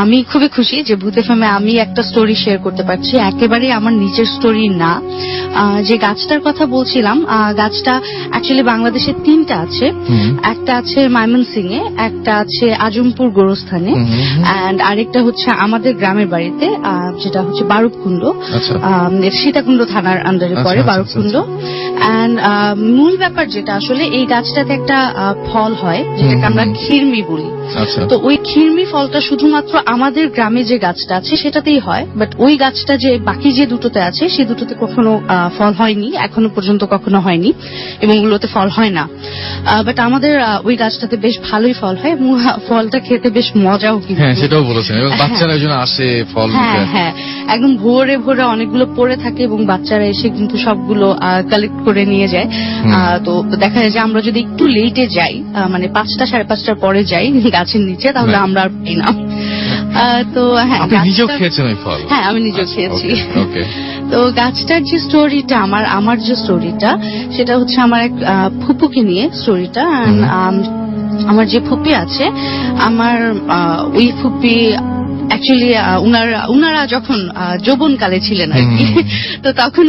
আমি খুবই খুশি যে ভূত এফএমে আমি একটা স্টোরি শেয়ার করতে পারছি, একেবারেই আমার নিজের স্টোরি না। যে গাছটার কথা বলছিলাম, গাছটা অ্যাকচুয়ালি বাংলাদেশে 3টা আছে। একটা আছে ময়মনসিংহে, একটা আছে আজমপুর গোরস্থানে, এন্ড আরেকটা হচ্ছে আমাদের গ্রামের বাড়িতে, যেটা হচ্ছে বারুককুণ্ড, সীতাকুণ্ড থানার আন্ডারে পড়ে বারুককুণ্ড। এন্ড মূল ব্যাপার যেটা আসলে এই গাছটাতে একটা ফল হয় যেটাকে আমরা খিরমি বলি। তো ওই খিরমি ফলটা শুধুমাত্র আমাদের গ্রামে যে গাছটা আছে সেটাতেই হয়, বাট ওই গাছটা যে বাকি যে দুটোতে আছে সেই দুটোতে কখনো ফল হয়নি, এখনো পর্যন্ত কখনো হয়নি, এবং ওগুলোতে ফল হয় না। বাট আমাদের ওই গাছটাতে বেশ ভালোই ফল হয় এবং ফলটা খেতে বেশ মজাও। হ্যাঁ, সেটাও বলেছেন, এবং বাচ্চারা একজন আসে ফল। হ্যাঁ, একদম ভোরে ভোরে অনেকগুলো পড়ে থাকে এবং বাচ্চারা এসে কিন্তু সবগুলো কালেক্ট করে নিয়ে যায়। তো দেখা যায় যে আমরা যদি একটু লেটে যাই, মানে 5টা 5:30টার পরে যাই গাছের নিচে, তাহলে আমরা আর পাই না। তো হ্যাঁ, আপনি নিজেও খেয়েছেন ওই ফল? হ্যাঁ, আমি নিজেও খেয়েছি। তো গাছটার যে স্টোরিটা, আমার যে স্টোরিটা সেটা হচ্ছে আমার এক ফুপুকে নিয়ে স্টোরিটা। আমার যে ফুপি আছে, আমার ওই ফুপি অ্যাকচুয়ালি উনারা যখন যৌবনকালে ছিলেন আর কি, তো তখন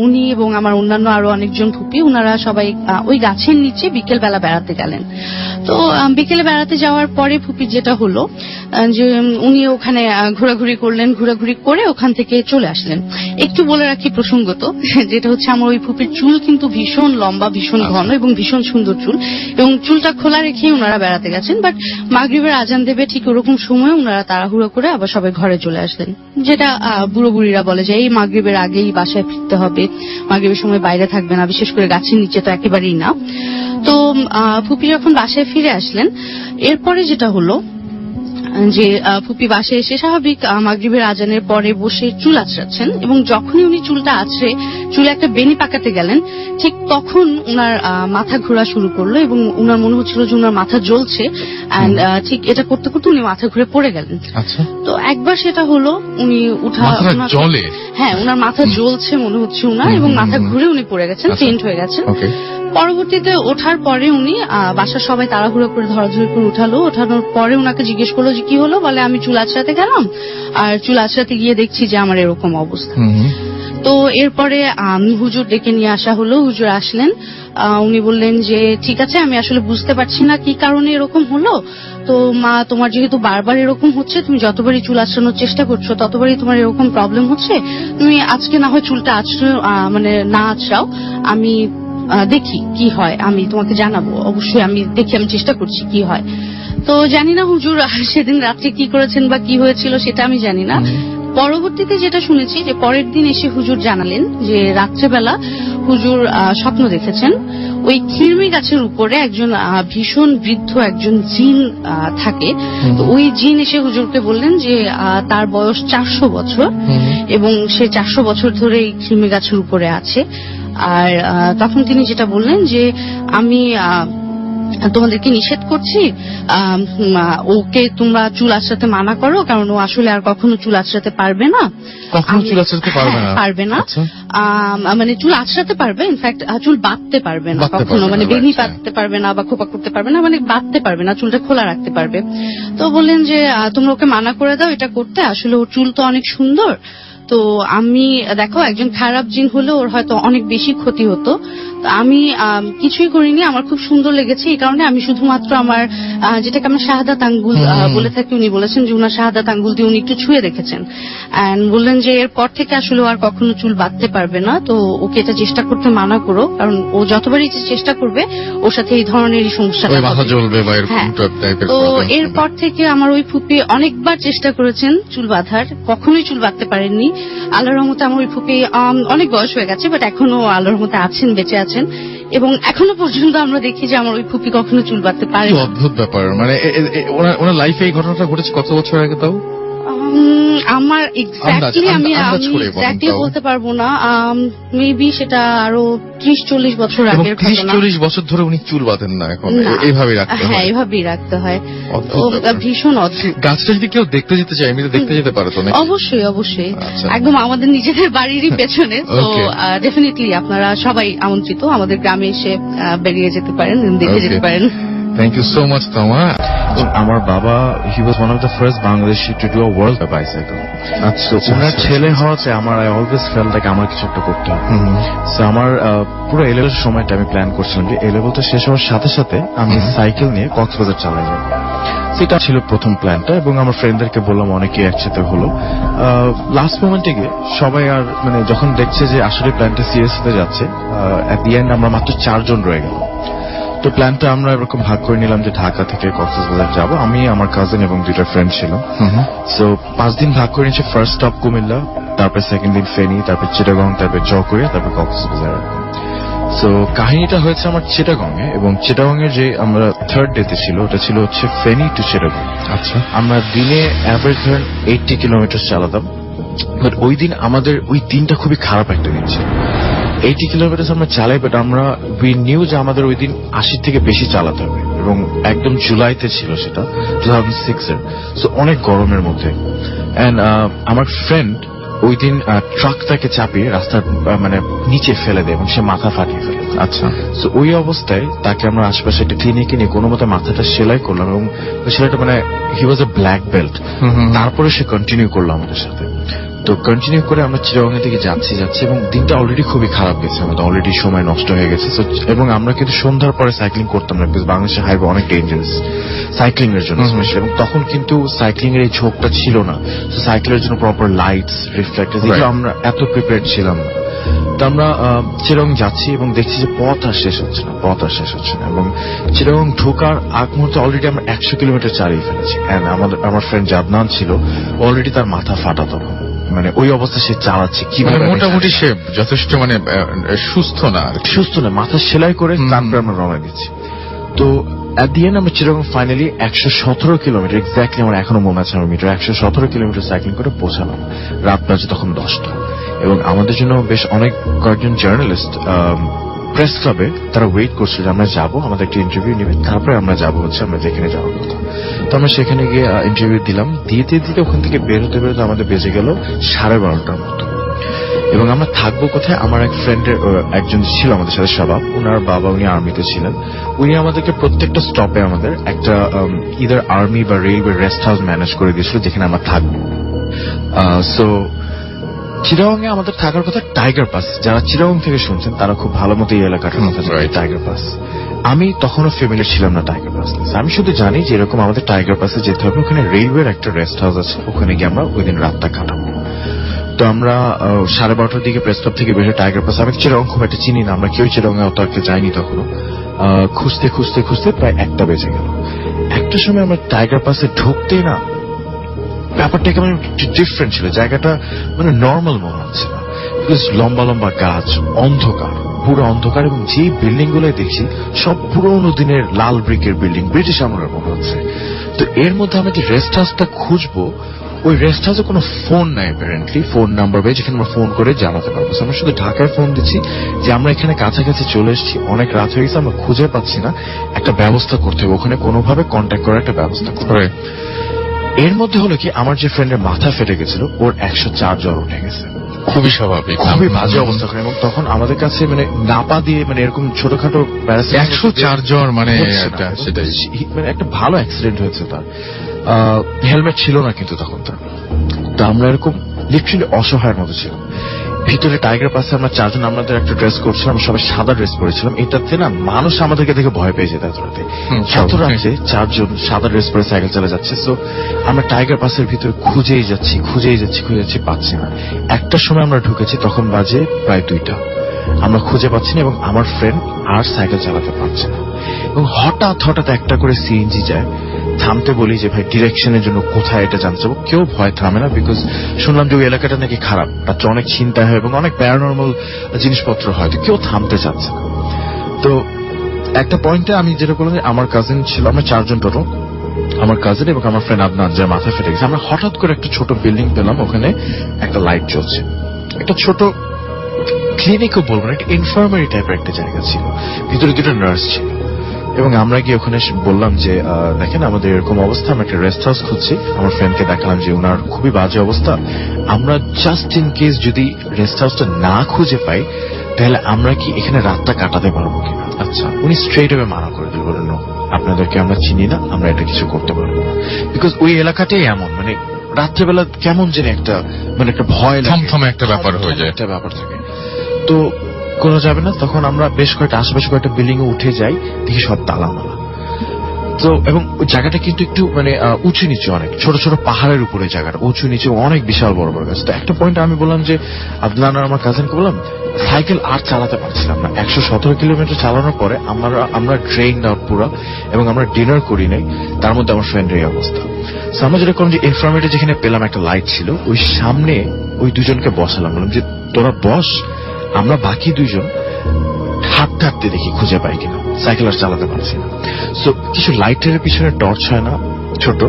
উনি এবং আমার অন্যান্য আরো অনেকজন ফুপি, উনারা সবাই ওই গাছের নিচে বিকেল বেলা বেড়াতে গেলেন। তো বিকেলে বেড়াতে যাওয়ার পরে ফুপি যেটা হলো যে উনি ওখানে ঘোরাঘুরি করলেন, ঘোরাঘুরি করে ওখান থেকে চলে আসলেন। একটু বলে রাখি প্রসঙ্গত, যেটা হচ্ছে আমার ওই ফুপির চুল কিন্তু ভীষণ লম্বা, ভীষণ ঘন এবং ভীষণ সুন্দর চুল, এবং চুলটা খোলা রেখেই ওনারা বেড়াতে গেছেন। বাট মাগরিবের আজান দেবে ঠিক ওরকম সময় ওনারা তাড়াহুড়ো করে আবার সবাই ঘরে চলে আসলেন, যেটা বুড়ো বুড়িরা বলে যে এই মাগরিবের আগেই বাসায় ফিরতে হবে, মাগরিবের সময় বাইরে থাকবে না, বিশেষ করে গাছের নিচে তো একেবারেই না। তো ফুপি যখন বাসায় ফিরে আসলেন, এরপরে যেটা হলো যে ফুপি বাসায় এসে স্বাভাবিক মাগরিবের আজানের পরে বসে চুল আঁচড়াচ্ছেন, এবং যখনই উনি চুলটা আঁচড়ে চুলে একটা বেনি পাকাতে গেলেন, ঠিক তখন উনার মাথা ঘোরা শুরু করলো এবং উনার মনে হচ্ছিল যে উনার মাথা জ্বলছে, এন্ড ঠিক এটা করতে করতে উনি মাথা ঘুরে পড়ে গেলেন। তো একবার সেটা হলো উনি হ্যাঁ, উনার মাথা জ্বলছে মনে হচ্ছে উনার, এবং মাথা ঘুরে উনি পড়ে গেছেন, ফেইন্ট হয়ে গেছেন। পরবর্তীতে ওঠার পরে উনি বাসার সবাই তাড়াহুড়ো করে ধরাধরি করে ওঠানোর পরে উনাকে জিজ্ঞেস করলো যে কি হলো, বলে আমি চুল আঁচড়াতে গেলাম, আর চুল আঁচড়াতে গিয়ে দেখছি যে আমার এরকম অবস্থা। তো এরপরে হুজুর ডেকে নিয়ে আসা হলো, হুজুর আসলেন, উনি বললেন যে ঠিক আছে, আমি আসলে বুঝতে পারছি না কি কারণে এরকম হলো, তো মা তোমার যেহেতু বারবার এরকম হচ্ছে, তুমি যতবারই চুল আঁচড়ানোর চেষ্টা করছো ততবারই তোমার এরকম প্রবলেম হচ্ছে, তুমি আজকে না হয় চুলটা মানে না আঁচড়াও, আমি দেখি কি হয়, আমি তোমাকে জানাবো অবশ্যই, আমি চেষ্টা করছি কি হয়। তো জানি না হুজুর সেদিন রাত্রে কি করেছেন বা কি হয়েছিল সেটা আমি জানি না। পরবর্তীতে যেটা শুনেছি যে পরের দিন এসে হুজুর জানালেন যে রাত্রেবেলা হুজুর স্বপ্ন দেখেছেন ওই খিরমি গাছের উপরে একজন ভীষণ বৃদ্ধ একজন জিন থাকে। তো ওই জিন এসে হুজুরকে বললেন যে তার বয়স 400 বছর এবং সে 400 বছর ধরে এই খিরমি গাছের উপরে আছে। আর তখন তিনি যেটা বললেন যে আমি তোমাদেরকে নিষেধ করছি, ওকে তোমরা চুল আঁচড়াতে মানা করো, কারণ ও আসলে আর কখনো চুল আঁচড়াতে পারবে না। মানে চুল আঁচড়াতে পারবে, ইনফ্যাক্ট চুল বাঁধতে পারবে না কখনো, মানে বেনি বাঁধতে পারবে না বা খোপা করতে পারবে না, মানে বাঁধতে পারবে না, চুলটা খোলা রাখতে পারবে। তো বললেন যে তোমরা ওকে মানা করে দাও এটা করতে, আসলে ওর চুল তো অনেক সুন্দর। তো আমি দেখো একজন খারাপ জিন হলে ওর হয়তো অনেক বেশি ক্ষতি হতো, তো আমি কিছুই করিনি, আমার খুব সুন্দর লেগেছে, এই কারণে আমি শুধুমাত্র আমার যেটাকে আমরা শাহাদাত আঙ্গুল বলে থাকি, উনি বলেছেন যে উনার শাহাদাত আঙ্গুল দিয়ে উনি একটু ছুঁয়ে দেখেছেন, এন্ড বললেন যে এরপর থেকে আসলে আর কখনো চুল বাঁধতে পারবে না, তো ওকে এটা চেষ্টা করতে মানা করো, কারণ ও যতবারই চেষ্টা করবে ওর সাথে এই ধরনেরই সমস্যা হবে। তো এরপর থেকে আমার ওই ফুপি অনেকবার চেষ্টা করেছেন চুল বাঁধার, কখনোই চুল বাঁধতে পারেননি। আল্লাহর রহমতে আমার ওই ফুপি অনেক বয়স হয়ে গেছে, বাট এখনো আল্লাহর রহমতে আছেন, বেঁচে আছেন, এবং এখনো পর্যন্ত আমরা দেখি যে আমার ওই ফুপি কখনো চুল বাঁধতে পারে। অদ্ভুত ব্যাপার, মানে ওনার লাইফে এই ঘটনাটা ঘটেছে কত বছর আগে তাও? আমার এক্স্যাক্টলি আমি বলতে পারবো না, মেবি সেটা আরো 30-40 বছর আগের ঘটনা। 30-40 বছর ধরে উনি চুল বাঁধেন না এখন, এইভাবেই রাখতে হয়? হ্যাঁ, এইভাবেই রাখতে হয়। ভীষণ অদ্ভুত। গাছটা যদি কেউ দেখতে যেতে চায় এমনি দেখতে যেতে পারে তো? অবশ্যই অবশ্যই, একদম আমাদের নিজেদের বাড়িরই পেছনে, তো ডেফিনেটলি আপনারা সবাই আমন্ত্রিত, আমাদের গ্রামে এসে বেরিয়ে যেতে পারেন, দেখে যেতে পারেন। থ্যাংক ইউ সো মাচ তোমা। আমার বাবা he was one of the first Bangladeshi to do a world bicycle. আচ্ছা, ওনার ছেলে হওয়াতে আমার আই অলওয়েজ ফেল লাইক আমার কিছু একটা করতে হবে। সো আমার পুরো এ লেভেল সময়টা আমি প্ল্যান করছিলাম যে এ লেভেলটা শেষ হওয়ার সাথে সাথে আমি সাইকেল নিয়ে কক্সবাজার চালাই যাব। সেটা ছিল প্রথম প্ল্যানটা, এবং আমার ফ্রেন্ডদেরকে বললাম, অনেকে একসাথে হলো। লাস্ট মোমেন্টে গিয়ে সবাই আর মানে যখন দেখছে যে আসলে প্ল্যানটা সিরিয়াস হতে যাচ্ছে, এট দি এন্ড আমরা মাত্র 4 জন রয়ে গেল। তো প্ল্যানটা আমরা এরকম ভাগ করে নিলাম যে ঢাকা থেকে কক্সবাজার যাব, আমি, আমার কাজিন এবং 2টা ফ্রেন্ড ছিল। সো 5 দিন ভাগ করে নিয়েছি। ফার্স্ট স্টপ কুমিল্লা, তারপর সেকেন্ড দিন ফেনী, তারপর চিটাগং, তারপর জয়পুরিয়া, তারপর কক্সবাজার। সো কাহিনীটা হয়েছে আমার চিটাগং এ, এবং চিটাগং এর যে আমরা থার্ড ডেতে ছিল ওটা ছিল হচ্ছে ফেনী টু চিটাগং। আচ্ছা, আমরা দিনে অ্যাভারেজ ধরেন 80 কিলোমিটার চালাতাম। বাট ওই দিন আমাদের ওই দিনটা খুবই খারাপ একটা দিন ছিল। 80 কিলোমিটার আমরা চালাই, বাট আমরা উই নিউ যে আমাদের ওই দিন 80 থেকে বেশি চালাতে হবে, এবং একদম জুলাইতে ছিল সেটা, 2006 এর। সো অনেক গরমের মধ্যে। এন্ড আমার ফ্রেন্ড ওই দিন ট্রাকটাকে চাপিয়ে রাস্তার মানে নিচে ফেলে দেয় এবং সে মাথা ফাটিয়ে ফেলে। আচ্ছা, সো ওই অবস্থায় তাকে আমরা আশেপাশে একটা ক্লিনিকে নিয়ে কোনো মতে মাথাটা সেলাই করলাম, এবং ওই ছেলেটা মানে হি ওয়াজ এ ব্ল্যাক বেল্ট। তারপরে সে কন্টিনিউ করলো আমাদের সাথে। তো কন্টিনিউ করে আমরা চিটাগং থেকে যাচ্ছি এবং দিনটা অলরেডি খুবই খারাপ গেছে, আমাদের অলরেডি সময় নষ্ট হয়ে গেছে। এবং আমরা কিন্তু সন্ধ্যার পরে সাইক্লিং করতাম না, বিকজ বাংলাদেশের হাইওয়ে অনেক ডেঞ্জারাস সাইক্লিং এর জন্য স্পেশালি। এবং তখন কিন্তু সাইক্লিং এর এই ঝোঁকটা ছিল না, তো সাইকেলের জন্য প্রপার লাইটস, রিফ্লেক্টার্স, এগুলো আমরা এত প্রিপেয়ার্ড ছিলাম না। তো আমরা চিটাগং যাচ্ছি এবং দেখছি যে পথ আর শেষ হচ্ছে না, এবং চিটাগং ঢোকার আগ মুহূর্তে অলরেডি আমরা 100 কিলোমিটার চালিয়ে ফেলেছি। এন্ড আমার ফ্রেন্ড জাদনান ছিল, অলরেডি তার মাথা ফাটা তখন, মানে ওই অবস্থা সে চালাচ্ছে কি, মানে মোটামুটি সে যথেষ্ট মানে সুস্থ না, মাথা সেলাই করে তারপরে আমরা রওনা দিচ্ছি। তো এট দি এন্ড আমরা চিটাগং ফাইনালি 117 কিলোমিটার, এক্স্যাক্টলি আমার এখনো মনে আছে আমার মিটার, 117 কিলোমিটার সাইক্লিং করে পৌঁছালাম। রাত বাজে তখন 10টা, এবং আমাদের জন্য বেশ অনেক কয়েকজন জার্নালিস্ট প্রেস ক্লাবে তারা ওয়েট করছিল যে আমরা যাবো, আমাদের একটা ইন্টারভিউ নেবে, তারপরে আমরা যাবো হচ্ছে আমরা যেখানে যাওয়ার কথা। তো আমরা সেখানে গিয়ে ইন্টারভিউ দিলাম, দিতে ওখান থেকে বেরোতে আমাদের বেজে গেল 12:30টার মতো। এবং আমরা থাকবো কোথায়, আমার এক ফ্রেন্ডের একজন ছিল আমাদের সাথে, স্বভাব, ওনার বাবা উনি আর্মিতে ছিলেন, উনি আমাদেরকে প্রত্যেকটা স্টপে আমাদের একটা ইদার আর্মি বা রেলওয়ে রেস্ট হাউস ম্যানেজ করে দিয়েছিল যেখানে আমরা থাকবো। সো চিটাগং এ আমাদের থাকার কথা টাইগার পাস। যারা চিটাগং থেকে শুনছেন তারা খুব ভালো মতো এই এলাকাটার কথা জানেন, টাইগার পাস। আমি তখনও ফ্যামিলির ছিলাম না টাইগার পাস। আমি শুধু জানি যে এরকম আমাদের টাইগার পাসে যেতে হবে, ওখানে রেলওয়ের একটা রেস্ট হাউস আছে, ওখানে গিয়ে আমরা ওই দিন রাতটা কাটাবো। তো আমরা 12:30টার দিকে প্রেস ক্লাব থেকে বেরোয় টাইগার পাস। আমি চিটাগং খুব একটা চিনি না, আমরা কেউ চিটাগং এ অত একটা যাইনি তখনও। খুঁজতে প্রায় 1টা বেজে গেল। একটার সময় আমরা টাইগার পাসে ঢুকতেই না ব্যাপারটা কেমন ডিফারেন্ট ছিল, জায়গাটা মানে নর্মাল মনে হচ্ছে না, বিকজ লম্বা গাছ, অন্ধকার, পুরো অন্ধকার, এবং যে বিল্ডিং গুলো দেখছি সব পুরোনো দিনের লাল ব্রিকের বিল্ডিং, ব্রিটিশ আমলের মনে হচ্ছে। তো এর মধ্যে আমি যে রেস্ট হাউসটা খুঁজবো, ওই রেস্ট হাউসে কোনো ফোন নাই অ্যাপারেন্টলি, ফোন নাম্বার পেয়ে যেখানে আমরা ফোন করে জানাতে পারবো। আমরা শুধু ঢাকায় ফোন দিচ্ছি যে আমরা এখানে কাছাকাছি চলে এসেছি, অনেক রাত হয়ে গেছে, আমরা খুঁজে পাচ্ছি না, একটা ব্যবস্থা করতে হবে, ওখানে কোনোভাবে কন্ট্যাক্ট করার একটা ব্যবস্থা করতে হবে। এর মধ্যে হলো কি, আমার যে ফ্রেন্ডের মাথা ফেটে গেছিল ওর 104 জ্বর উঠে গেছে, খুবই স্বাভাবিক, খুবই বাজে অবস্থা। এবং তখন আমাদের কাছে মানে নাপা দিয়ে মানে এরকম ছোটখাটো 104 জ্বর মানে সেটাই মানে একটা ভালো অ্যাক্সিডেন্ট হয়েছে তার। হেলমেট ছিল না কিন্তু তখন তার। তো আমরা এরকম লিটারালি অসহায়ের মতো ছিলাম। ভিতরে টাইগার পাসে আমরা 4 জন আমাদের একটা ড্রেস করছিলাম, সবাই সাদা ড্রেস পরেছিলাম। এটাতে না মানুষ আমাদেরকে দেখে ভয় পেয়ে যেত এত রাতে। 4 জন সাদা ড্রেস পরে সাইকেল চালা যাচ্ছে। সো আমরা টাইগার পাসের ভিতরে খুঁজেই যাচ্ছি, পাচ্ছি না। একটার সময় আমরা ঢুকেছি, তখন বাজে প্রায় 2টা। আমরা খুঁজে পাচ্ছি না, এবং আমার ফ্রেন্ড আর সাইকেল চালাতে পারছে না। এবং হঠাৎ একটা করে সিএনজি যায়, থামতে বলি যে ভাই ডিরেকশনের জন্য কোথায় এটা জানতে চাবো। কেউ ভয় থামে না, বিকজ শুনলাম যে ওই এলাকাটা নাকি খারাপ, রাত্রে অনেক চিন্তা হয় এবং অনেক প্যারানর্মাল জিনিসপত্র হয়, তো কেউ থামতে চাচ্ছে না। তো একটা পয়েন্টে আমি যেটা বললাম, আমার কাজিন ছিল, আমরা 4 জন টোটাল, আমার কাজিন এবং আমার ফ্রেন্ড আদনান, যার মাথা ফেটে গেছে। আমরা হঠাৎ করে একটা ছোট বিল্ডিং পেলাম, ওখানে একটা লাইট জ্বলছে, একটা ছোট ক্লিনিকও বলবো না, একটা ইনফার্মারি টাইপের একটা জায়গা ছিল, ভিতরে 2টা নার্স ছিল। এবং আমরা গিয়ে ওখানে বললাম যে দেখেন আমাদের এরকম অবস্থা, আমরা একটা রেস্ট হাউস খুঁজছি। আমার ফ্রেন্ডকে দেখালাম যে ওনার খুবই বাজে অবস্থা, আমরা জাস্ট ইন কেস যদি রেস্ট হাউসটা না খুঁজে পাই তাহলে আমরা কি এখানে রাতটা কাটাতে পারবো কিনা। আচ্ছা, উনি স্ট্রেট ওয়ে মানা করে দিল, বললেন আপনাদেরকে আমরা চিনি না, আমরা এটা কিছু করতে পারবো না। বিকজ ওই এলাকাটাই এমন, মানে রাত্রেবেলা কেমন যেন একটা মানে একটা ভয় লাগে, থমথমে একটা ব্যাপার হয়ে যায়। একটা ব্যাপার থাকে। তো করা যাবে না, তখন আমরা বেশ কয়েকটা আশেপাশে কয়েকটা বিল্ডিং এ উঠে যাই, দেখি সব তালামালা। তো এবং ওই জায়গাটা কিন্তু একটু মানে উঁচু নিচু, অনেক ছোট ছোট পাহাড়ের উপরে জায়গাটা, উঁচু নিচু, অনেক বিশাল বড় বড় গাছ। তো একটা পয়েন্ট আমি বললাম যে আদনান আর আমার কাজিনকে বললাম সাইকেল আর চালাতে পারছিলাম না। 117 কিলোমিটার চালানোর পরে আমরা ড্রেইন আউট পুরো, এবং আমরা ডিনার করি নাই, তার মধ্যে আমার ফ্রেন্ডের এই অবস্থা। তো আমরা যেটা করলাম যে ইনফরমেটর যেখানে পেলাম একটা লাইট ছিল, ওই সামনে ওই দুজনকে বসালাম, বললাম যে তোরা বস, আমরা বাকি দুইজন হাঁটতে হাঁটতে দেখি খুঁজে পাই কিনা, সাইকেল আর চালাতে পারছি না। সো কিছু লাইটের পিছনে টর্চ হয় না ছোট,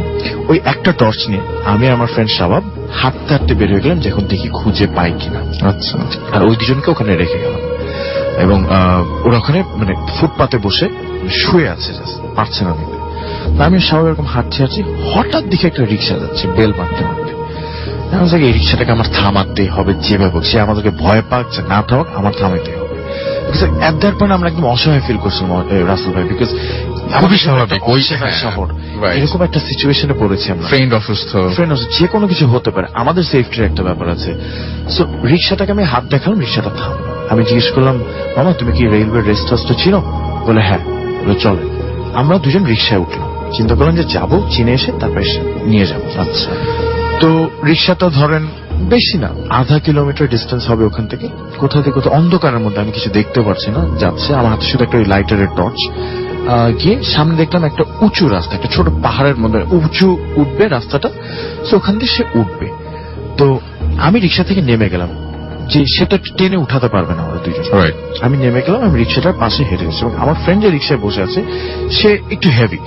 ওই একটা টর্চ নিয়ে আমি আর আমার ফ্রেন্ড শাবাব হাঁটতে হাঁটতে বের হয়ে গেলাম, যে এখন দেখি খুঁজে পাই কিনা। আচ্ছা, আর ওই দুজনকে ওখানে রেখে গেলাম, এবং ওরা ওখানে মানে ফুটপাতে বসে শুয়ে আছে, পারছে না নিতে। আমি শাবাব এরকম হাঁটছি হাঁটছি, হঠাৎ দিকে একটা রিক্সা যাচ্ছে বেল মারতে মারতে। এই রিক্সাটাকে আমার থামাতে হবে যেভাবে হোক, সে আমাদেরকে ভয় পাক না থাক, আমার থামাতে হবে। এট দ্যাট পয়েন্ট আমরা একদম অসহায় ফিল করছিলাম রাসেল ভাই, বিকজ খুবই স্বাভাবিক, ওই শহর, এরকম একটা সিচুয়েশনে পড়েছি আমরা। ফ্রেন্ড অসুস্থ, যে কোনো কিছু হতে পারে, আমাদের সেফটির একটা ব্যাপার আছে। সো রিক্সাটাকে আমি হাত দেখালাম, রিক্সাটা থাম। আমি জিজ্ঞেস করলাম, মামা তুমি কি রেলওয়ে রেস্ট হাউসটা চিনো? বলে হ্যাঁ। বলে চলে। আমরা দুজন রিক্সায় উঠলাম, চিন্তা করলাম যে যাবো, চিনে এসে তারপরে নিয়ে যাবো। আচ্ছা, তো রিক্সাটা ধরেন বেশি না, আধা কিলোমিটার ডিস্টেন্স হবে ওখান থেকে। কোথা থেকে কোথাও অন্ধকারের মধ্যে, আমি কিছু দেখতে পারছি না, যাচ্ছে। আমার হাতে শুধু একটা ওই লাইটারের টর্চ। গিয়ে সামনে দেখলাম একটা উঁচু রাস্তা, একটা ছোট পাহাড়ের মধ্যে উঁচু উঠবে রাস্তাটা, তো ওখান দিয়ে সে উঠবে। তো আমি রিক্সা থেকে নেমে গেলাম, যে সেটা টেনে উঠাতে পারবে না আমাদের দুইজন। আমি নেমে গেলাম, আমি রিক্সাটার পাশে হেঁটে গেছি, এবং আমার ফ্রেন্ড যে রিক্সায় বসে আছে সে একটু হেভি,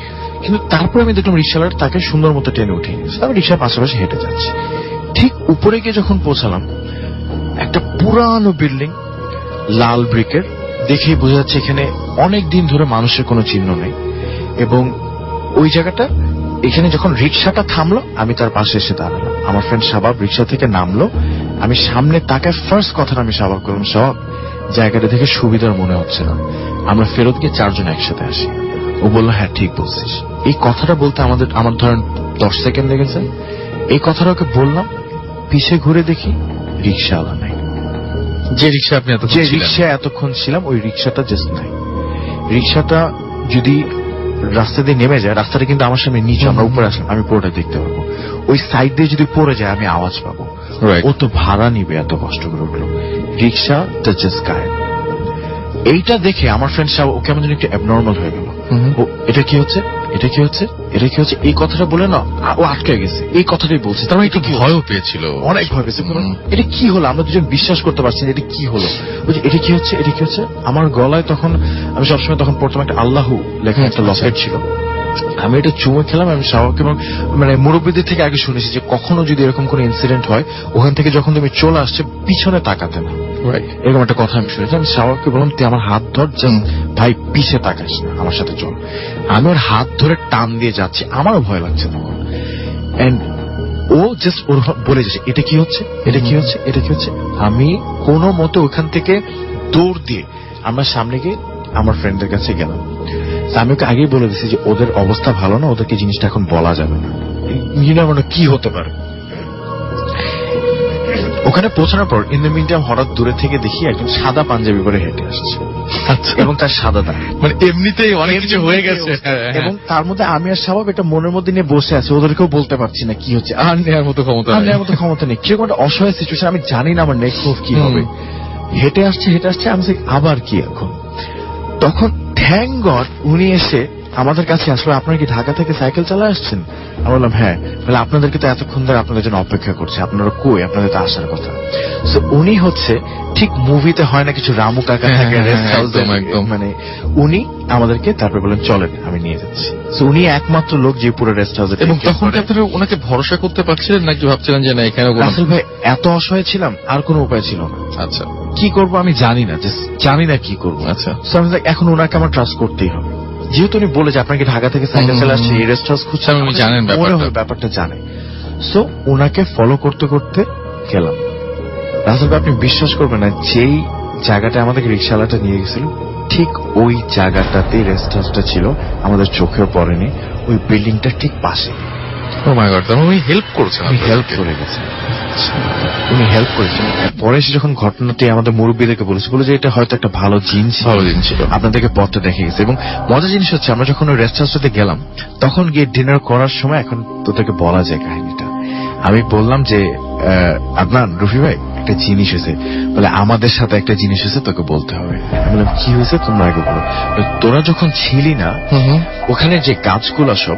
কিন্তু তারপরে আমি দেখলাম রিক্সাওয়ালা তাকে সুন্দর মতো টেনে উঠিয়ে নিয়েছে। আমি রিক্সার পাশাপাশি হেঁটে যাচ্ছি। ঠিক উপরে গিয়ে যখন পৌঁছালাম, একটা পুরানো বিল্ডিং, লাল ব্রিকের, দেখেই বোঝা যাচ্ছে এখানে অনেক দিন ধরে মানুষের কোনো চিহ্ন নেই। এবং ওই জায়গাটা, এখানে যখন রিক্সাটা থামলো, আমি তার পাশে এসে দাঁড়ালাম। আমার ফ্রেন্ড শাবাব রিক্সা থেকে নামলো, আমি সামনে তাকে ফার্স্ট কথাটা আমি শাবাব করলাম, শাবাব জায়গাটা দেখে সুবিধার মনে হচ্ছে না, আমরা ফেরত গিয়ে 4 জন একসাথে আসি। ও বললো হ্যাঁ ঠিক বলছিস। এই কথাটা বলতে আমার ধরেন 10 সেকেন্ড লেগেছে। এই কথাটা ওকে বললাম, পিছে ঘুরে দেখি রিক্সাওয়ালা নাই। যে রিক্সা এতক্ষণ ছিলাম, ওই রিক্সাটা জাস্ট নাই। রিক্সাটা যদি রাস্তা দিয়ে নেমে যায়, রাস্তাটা কিন্তু আমার সামনে নিচে, আমরা উপরে আসলাম, আমি পুরোটা দেখতে পাবো। ওই সাইড দিয়ে যদি পড়ে যায় আমি আওয়াজ পাবো। ও তো ভাড়া নিবে, এত কষ্ট করে উঠলো, রিক্সাটা জাস্ট গায়েব। এইটা দেখে আমার ফ্রেন্ড সাহেব ও কেমন যেন একটু অ্যাবনর্মাল হয়ে গেল। ও এটা কি হচ্ছে, এটা কি হচ্ছে, এটা কি হচ্ছে, এই কথাটা বলে না ও আটকে গেছে, এই কথাটাই বলছে। তার মানে একটু ভয়ও পেয়েছিল, অনেক ভয় পেয়েছে। এটা কি হলো, আমরা দুজন বিশ্বাস করতে পারছি না, এটা কি হলো। বলছি এটা কি হচ্ছে, এটা কি হচ্ছে। আমার গলায় তখন, আমি সবসময় তখন প্রথমে একটা আল্লাহু লেখা একটা লকেট ছিল, আমি এটা চুমে খেলাম। আমি স্বাভাবিক, মানে মুরব্বীদের থেকে আগে শুনেছি যে কখনো যদি এরকম কোন ইনসিডেন্ট হয়, ওখান থেকে যখন তুমি চলে আসছে পিছনে তাকাতে না, এরকম একটা কথা আমি শুনেছি। আমি স্বাভাবিককে বললাম তুই আমার হাত ধর, ভাই পিছে তাকাস না, আমার সাথে চল। আমি ওর হাত ধরে টান দিয়ে যাচ্ছি, আমারও ভয় লাগছে তখন। এন্ড ও জাস্ট ওর বলে যাচ্ছে এটা কি হচ্ছে, এটা কি হচ্ছে, এটা কি হচ্ছে। আমি কোনো মতো ওখান থেকে দৌড় দিয়ে আমরা সামনে গিয়ে আমার ফ্রেন্ডদের কাছে গেলাম। আমি ওকে আগেই বলে দিচ্ছি যে ওদের অবস্থা ভালো না, ওদেরকে জিনিসটা এখন বলা যাবে না, কি হতে পারে। ওখানে পৌঁছানোর পর ইন দ্য মিনটাইম হঠাৎ দূরে থেকে দেখি একজন সাদা পাঞ্জাবি পরে হেঁটে আসছে, এবং তার সাদা দাঁড়, মানে এমনিতেই অনেক কিছু হয়ে গেছে। এবং তার মধ্যে আমি আর স্বভাব এটা মনের মধ্যে নিয়ে বসে আছে, ওদেরকেও বলতে পারছি না কি হচ্ছে, আর নেওয়ার মতো ক্ষমতা নেই। কিরকম একটা অসহায় সিচুয়েশন, আমি জানি না আমার নেক্সট মুভ কি হবে। হেঁটে আসছে, আমি আবার কি এখন। তখন থ্যাংক গড উনি এসে আমাদের কাছে আসলে, আপনারা কি ঢাকা থেকে সাইকেল চালা আসছেন? আমি বললাম হ্যাঁ। বলে আপনাদেরকে তো এতক্ষণ ধরে আপনাদের জন্য অপেক্ষা করছে, আপনারা কই, আপনাদের তো আসার কথা। তো উনি হচ্ছে ঠিক মুভিতে হয় না কিছু রামু কাকা থাকে রেস্ট হাউসে, মানে উনি আমাদেরকে তারপরে বলেন চলেন আমি নিয়ে যাচ্ছি। তো উনি একমাত্র লোক যে পুরো রেস্ট হাউসে। এবং তখন আপনারা ওনাকে ভরসা করতে পারছিলেন নাকি ভাবছিলেন যে না এখানে রাসেল ভাই এত অসহায় ছিলাম, আর কোনো উপায় ছিল না। আচ্ছা কি করব আমি জানি না, জানি না কি করবো। আচ্ছা এখন ওনাকে আমার ট্রাস্ট করতেই হবে, যেহেতু উনি বলে যে আপনাকে ঢাকা থেকে সাইকেল চালা আসছে, এই রেস্ট হাউস খুঁজছেন, উনি জানেন ব্যাপারটা জানে। সো ওনাকে ফলো করতে করতে গেলাম। রাসেল ভাই আপনি বিশ্বাস করবেন না, যেই জায়গাটা আমাদেরকে রিক্সাওয়ালাটা নিয়ে গেছিল ঠিক ওই জায়গাটাতে রেস্ট হাউসটা ছিল, আমাদের চোখেও পড়েনি, ওই বিল্ডিংটা ঠিক পাশে। ও মাই গড, তার মানে উনি হেল্প করেছেন, হেল্প করে গেছেন, উনি হেল্প করেছেন। পরে এসে যখন ঘটনাটি আমাদের মুরব্বীদেরকে বলেছে, বলে যে এটা হয়তো একটা ভালো জিন ছিল, আপনাদেরকে পথটা দেখে গেছে। এবং মজার জিনিস হচ্ছে, আমরা যখন ওই রেস্ট হাউসটাতে গেলাম, তখন গিয়ে ডিনার করার সময় এখন তোদেরকে বলা যায় কাহিনীটা। আমি বললাম যে আদনান, রফি ভাই, একটা জিনিস হয়েছে, বলে আমাদের সাথে একটা জিনিস হয়েছে, তোকে বলতে হবে। আমি বললাম কি হয়েছে, তোমরা আগে বলো। তোরা যখন ছিলি না, ওখানে যে গাছগুলো সব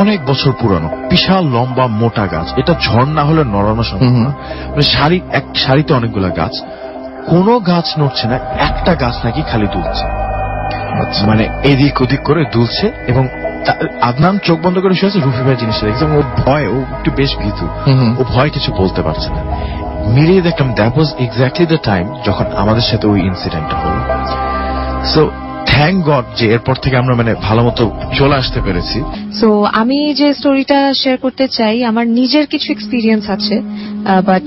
অনেক বছর পুরানো, বিশাল লম্বা মোটা গাছ, এটা ঝড় না হলে নড়ানো সম্ভব না। এক সারিতে অনেকগুলো গাছ, কোনো গাছ নড়ছে না, একটা গাছ নাকি খালি দুলছে, মানে এদিক ওদিক করে দুলছে। এবং আদনান চোখ বন্ধ করে শুয়েছে, রুফি ভাই জিনিসটা দেখছে, ও ভয়, ও একটু বেশ ভীতু, ও ভয় কিছু বলতে পারছে না। মিলিয়ে দেখলাম that was exactly the time যখন আমাদের সাথে ওই ইনসিডেন্টটা হলো। সো থ্যাংক গড যে এরপর থেকে আমরা মানে ভালো মতো চলে আসতে পেরেছি। সো আমি যে স্টোরিটা শেয়ার করতে চাই, আমার নিজের কিছু এক্সপিরিয়েন্স আছে, বাট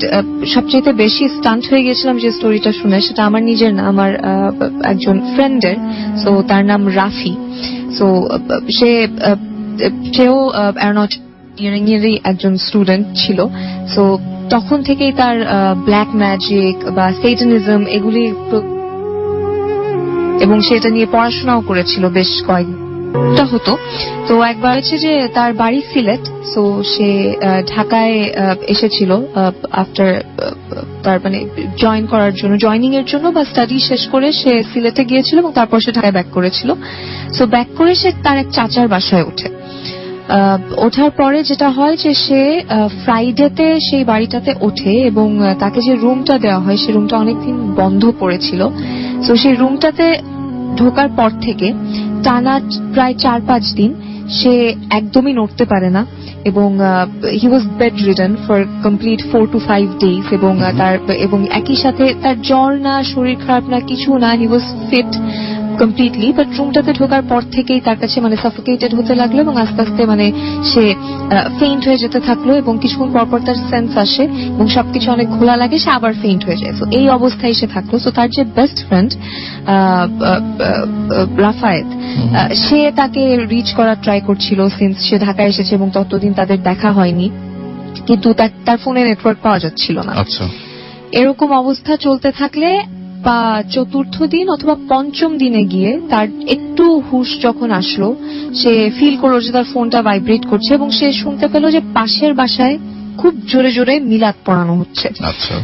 সবচেয়ে বেশি স্টান্ট হয়ে গেছিলাম যে স্টোরিটা শুনে, সেটা আমার নিজের না, আমার একজন ফ্রেন্ডের। সো তার নাম রাফি। সো সেও অ্যারোনটিক্যাল এরই একজন স্টুডেন্ট ছিল। সো তখন থেকেই তার ব্ল্যাক ম্যাজিক বা সেটানিজম এগুলি, এবং সেটা নিয়ে পড়াশোনাও করেছিল বেশ কয়েকটা হতো। তো একবার হচ্ছে যে তার বাড়ি সিলেট, সো সে ঢাকায় এসেছিল আফটার তার মানে জয়নিং এর জন্য বা স্টাডি শেষ করে সে সিলেটে গিয়েছিল, এবং তারপর সে ঢাকায় ব্যাক করেছিল। সো ব্যাক করে সে তার এক চাচার বাসায় ওঠে। ওঠার পরে যেটা হয় যে সে ফ্রাইডেতে সেই বাড়িটাতে ওঠে, এবং তাকে যে রুমটা দেওয়া হয় সে রুমটা অনেকদিন বন্ধ পড়েছিল। তো সেই রুমটাতে ঢোকার পর থেকে টানা প্রায় 4-5 দিন সে একদমই নড়তে পারে না, এবং he was bedridden for complete 4 to 5 days। এবং একই সাথে তার জ্বর না, শরীর খারাপ না, কিছু না, হি ওয়াজ ফিট কমপ্লিটলি। বাট রুমটাতে ঢোকার পর থেকেই তার কাছে মানে সাফোকেটেড হতে লাগলো, এবং আস্তে আস্তে মানে সে ফেইন্ট হয়ে যেতে থাকলো, এবং কিছুক্ষণ পরপর তার সেন্স আসে এবং সবকিছু অনেক ঘোলা লাগে, সে আবার ফেইন্ট হয়ে যায়। তো এই অবস্থায় সে থাকলো। তো তার যে বেস্ট ফ্রেন্ড রাফায়েত, সে তাকে রিচ করার ট্রাই করছিল সিন্স সে ঢাকায় এসেছে, এবং ততদিন তাদের দেখা হয়নি, কিন্তু তার ফোনে নেটওয়ার্ক পাওয়া যাচ্ছিল না। এরকম অবস্থা চলতে থাকলে বা চতুর্থ দিন অথবা পঞ্চম দিনে গিয়ে তার একটু হুঁশ যখন আসলো, সে ফিল করলো যে তার ফোনটা ভাইব্রেট করছে, এবং সে শুনতে পেল যে পাশের বাসায় খুব জোরে জোরে মিলাদ পড়ানো হচ্ছে।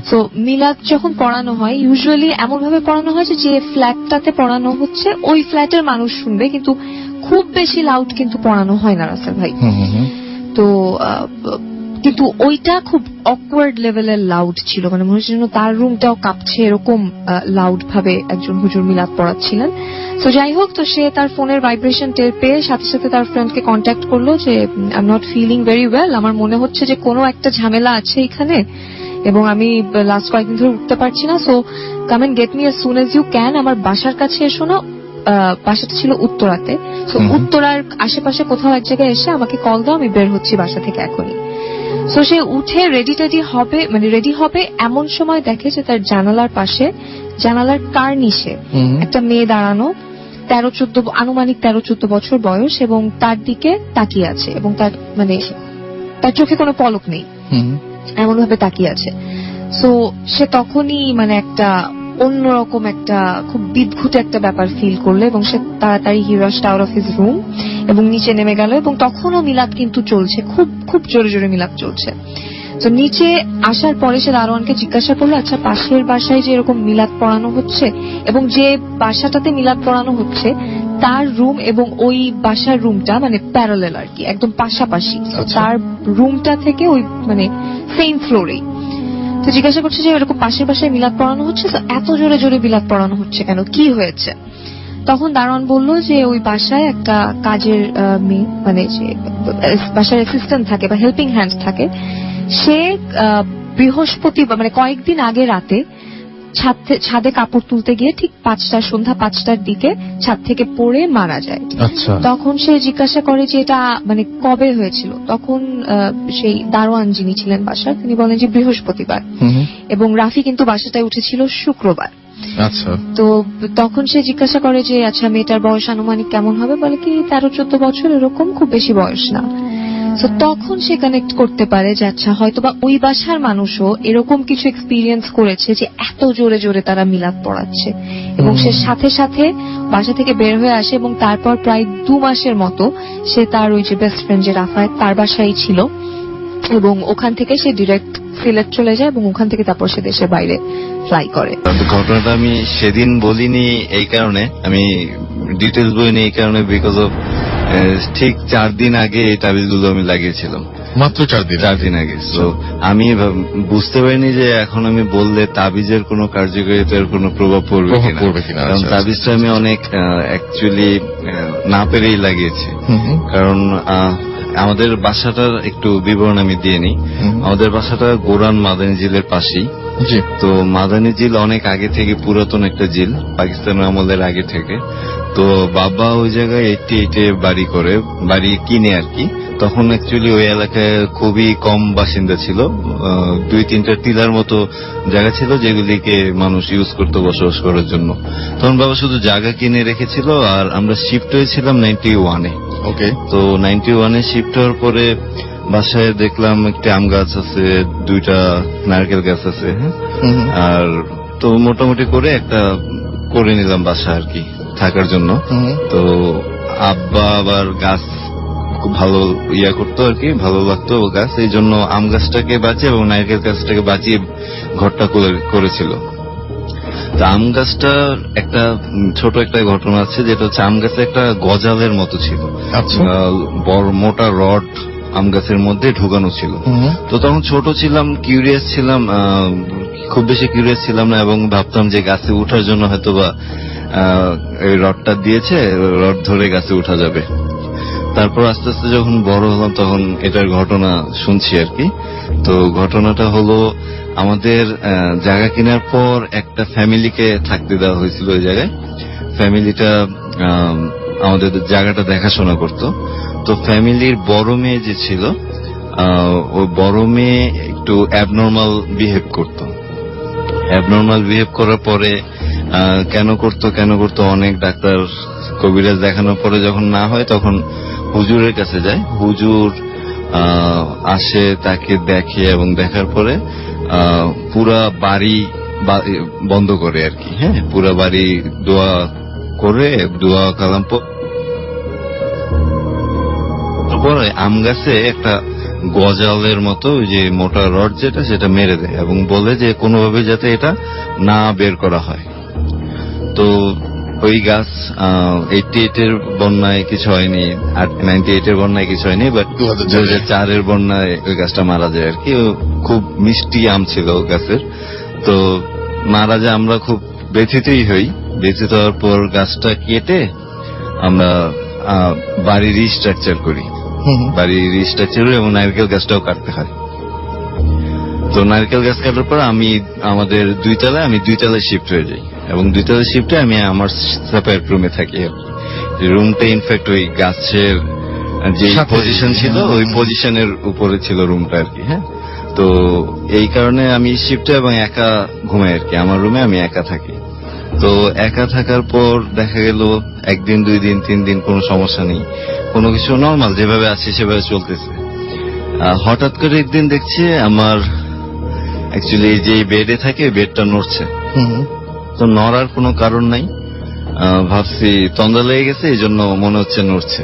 তো মিলাদ যখন পড়ানো হয়, ইউজুয়ালি এমন ভাবে পড়ানো হয় যে ফ্ল্যাটটাতে পড়ানো হচ্ছে ওই ফ্ল্যাটের মানুষ শুনবে, কিন্তু খুব বেশি লাউড কিন্তু পড়ানো হয় না রাসেল ভাই। তো কিন্তু ওইটা খুব অকওয়ার্ড লেভেলের লাউড ছিল, মানে মনে হচ্ছে যেন তার রুমটাও কাঁপছে, এরকম লাউড ভাবে একজন হুজুর মিলাদ পড়াচ্ছিলেন। তো যাই হোক, তো সে তার ফোনের ভাইব্রেশন টের পেয়ে সাথে সাথে তার ফ্রেন্ডকে কন্ট্যাক্ট করলো যে I am not feeling very well, আমার মনে হচ্ছে যে কোনো একটা ঝামেলা আছে এখানে, এবং আমি লাস্ট কয়েকদিন ধরে উঠতে পারছি না। So come and get me as soon as you can, আমার বাসার কাছে এসো না। বাসাটা ছিল উত্তরাতে, তো উত্তরার আশেপাশে কোথাও এক জায়গায় এসে আমাকে কল দাও, আমি বের হচ্ছি বাসা থেকে এখনই। সো সে উঠে রেডি হবে এমন সময় দেখে যে তার জানালার পাশে, জানালার কার্নিশে একটা মেয়ে দাঁড়ানো, আনুমানিক 13-14 বছর বয়স, এবং তার দিকে তাকিয়ে আছে, এবং তার চোখে কোনো পলক নেই, এমন ভাবে তাকিয়ে আছে। সো সে তখনই মানে একটা অন্যরকম একটা খুব বিদঘুট একটা ব্যাপার ফিল করলো, এবং সে তাড়াতাড়ি he rushed out of his room এবং নিচে নেমে গেল, এবং তখনও মিলাদ কিন্তু চলছে, খুব খুব জোরে জোরে মিলাদ চলছে। তো নিচে আসার পরে সে দারোয়ানকে জিজ্ঞাসা করলো, আচ্ছা পাশের বাসায় যে এরকম মিলাদ পড়ানো হচ্ছে, এবং যে বাসাটাতে মিলাদ পড়ানো হচ্ছে তার রুম এবং ওই বাসার রুমটা মানে প্যারালেল আর কি, একদম পাশাপাশি, তার রুমটা থেকে ওই মানে সেম ফ্লোরেই। তো জিজ্ঞাসা করছে যে এরকম পাশের বাসায় মিলাদ পড়ানো হচ্ছে, তো এত জোরে জোরে মিলাদ পড়ানো হচ্ছে কেন, কি হয়েছে? তখন দারোয়ান বলল যে ওই বাসায় একটা কাজের মেয়ে, মানে যে বাসার অ্যাসিস্ট্যান্ট থাকে বা হেল্পিং হ্যান্ড থাকে, সে বৃহস্পতিবার মানে কয়েকদিন আগে রাতে ছাদে কাপড় তুলতে গিয়ে ঠিক সন্ধ্যা 5টার দিকে ছাদ থেকে পড়ে মারা যায়। তখন সে জিজ্ঞাসা করে যে এটা মানে কবে হয়েছিল, তখন সেই দারোয়ান যিনি ছিলেন বাসার তিনি বলেন যে বৃহস্পতিবার, এবং রাফি কিন্তু বাসাটায় উঠেছিল শুক্রবার। আচ্ছা। তো তখন সে জিজ্ঞাসা করে যে আচ্ছা মেয়েটার বয়স আনুমানিক কেমন হবে, বলে কি 13-14 বছর, এরকম, খুব বেশি বয়স না। তো তখন সে কানেক্ট করতে পারে যে আচ্ছা হয়তোবা ওই বাসার মানুষও এরকম কিছু এক্সপিরিয়েন্স করেছে যে এত জোরে জোরে তারা মিলাদ পড়াচ্ছে, এবং সে সাথে সাথে বাসা থেকে বের হয়ে আসে এবং তারপর প্রায় 2 মাসের মতো সে তার ওই যে বেস্ট ফ্রেন্ড যে রাফায়েত তার বাসায় ছিল, এবং ওখান থেকে সে ডিরেক্ট সিলেট চলে যায় এবং ওখান থেকে তারপর সে দেশের বাইরে ফ্লাই করে। ঘটনাটা আমি সেদিন বলিনি এই কারণে, আমি ডিটেলস বলিনি এই কারণে, বিকজ অফ ঠিক 4 দিন আগে এই তাবিজগুলো আমি লাগিয়েছিলাম, মাত্র 4 দিন আগে। তো আমি বুঝতে পারিনি যে এখন আমি বললে তাবিজের কোনো কার্যকারিতার কোনো প্রভাব পড়বে কিনা, কারণ তাবিজটা আমি অনেক অ্যাকচুয়ালি না পেরেই লাগিয়েছি। কারণ আমাদের বাসাটার একটু বিবরণ আমি দিয়ে নিই। আমাদের বাসাটা গোরান মাদানী জিলের পাশেই। তো মাদানী জিল অনেক আগে থেকে পুরাতন একটা জিল, পাকিস্তানের আমলের আগে থেকে। তো বাবা ওই জায়গায় 88-এ বাড়ি কিনে আর কি। তখন অ্যাকচুয়ালি ওই এলাকায় খুবই কম বাসিন্দা ছিল, 2-3টা টিলার মতো জায়গা ছিল যেগুলিকে মানুষ ইউজ করতো বসবাস করার জন্য। তখন বাবা শুধু জায়গা কিনে রেখেছিল, আর আমরা শিফট হয়েছিলাম 91-এ। ওকে। তো 91-এ শিফট হওয়ার পরে বাসায় দেখলাম একটা আম গাছ আছে, 2টা নারকেল গাছ আছে, আর তো মোটামুটি করে একটা করে নিলাম বাসা আর কি থাকার জন্য। তো আব্বা আবার গাছ খুব ভালো করতো আর কি, ভালো লাগতো গাছ, এই জন্য আম গাছটাকে বাঁচিয়ে এবং নারকেল গাছটাকে বাঁচিয়ে ঘরটা করেছিল। তো আম গাছটার একটা ছোট একটা ঘটনা আছে, যেটা হচ্ছে আম গাছে একটা গজালের মতো ছিল, বড় মোটা রড আম গাছের মধ্যে ঢোকানো ছিল। তো তখন ছোট ছিলাম, কিউরিয়াস ছিলাম, খুব বেশি কিউরিয়াস ছিলাম না, এবং ভাবতাম যে গাছে উঠার জন্য হয়তোবা এই রডটা দিয়েছে, রড ধরে গাছে উঠা যাবে। তারপর আস্তে আস্তে যখন বড় হলাম তখন এটার ঘটনা শুনছি আর কি। তো ঘটনাটা হলো, আমাদের জায়গা কেনার পর একটা ফ্যামিলিকে থাকতে দেওয়া হয়েছিল ওই জায়গায়। ফ্যামিলিটা আমাদের জায়গাটা দেখাশোনা করত। তো ফ্যামিলির বড় মেয়ে যে ছিল, ওই বড় মেয়ে একটু অ্যাবনর্মাল বিহেভ করার পরে কেন করতো অনেক ডাক্তার কবিরাজ দেখানোর পরে যখন না হয় তখন হুজুরের কাছে যায়। হুজুর আসে, তাকে দেখে, এবং দেখার পরে পুরা বাড়ি বন্ধ করে আর কি। পুরা বাড়ি দোয়া কালাম পরে আম গাছে একটা গজালের মতো যে মোটা রড যেটা, সেটা মেরে দেয় এবং বলে যে কোনোভাবে যাতে এটা না বের করা হয়। তো ওই গাছ 88-এর বন্যায় কিছু হয়নি, 98-এর বন্যায় কিছু হয়নি, বাট 2004-এর বন্যায় ওই গাছটা মারা যায় আর কি। খুব মিষ্টি আম ছিল গাছের, তো মারা যায়। আমরা খুব ব্যথিতই হই। ব্যথিত হওয়ার পর গাছটা কেটে আমরা বাড়ি রিস্ট্রাকচার করি, এবং নারকেল গাছটাও কাটতে হয়। তো নারকেল গাছ কাটার পর আমি 2 তলায় শিফট হয়ে যাই, এবং 2 তলায় শিফটে আমি আমার সেপারেট রুমে থাকি। রুমটা ইনফ্যাক্ট ওই গাছের যে পজিশন ছিল ওই পজিশনের উপরে ছিল রুমটা আর কি। তো এই কারণে আমি শিফটে এবং একা ঘুমাই আর কি, আমার রুমে আমি একা থাকি। তো একা থাকার পর দেখা গেল 1 দিন 2 দিন 3 দিন কোনো সমস্যা নেই, কোনো কিছু নর্মাল যেভাবে আছি সেভাবে চলতেছে। হঠাৎ করে একদিন দেখছি আমার অ্যাকচুয়ালি যে বেডে থাকে বেডটা নড়ছে। তো নড়ার কোনো কারণ নাই, ভাবছি তন্দ্রা লেগে গেছে, এই জন্য মনে হচ্ছে নড়ছে।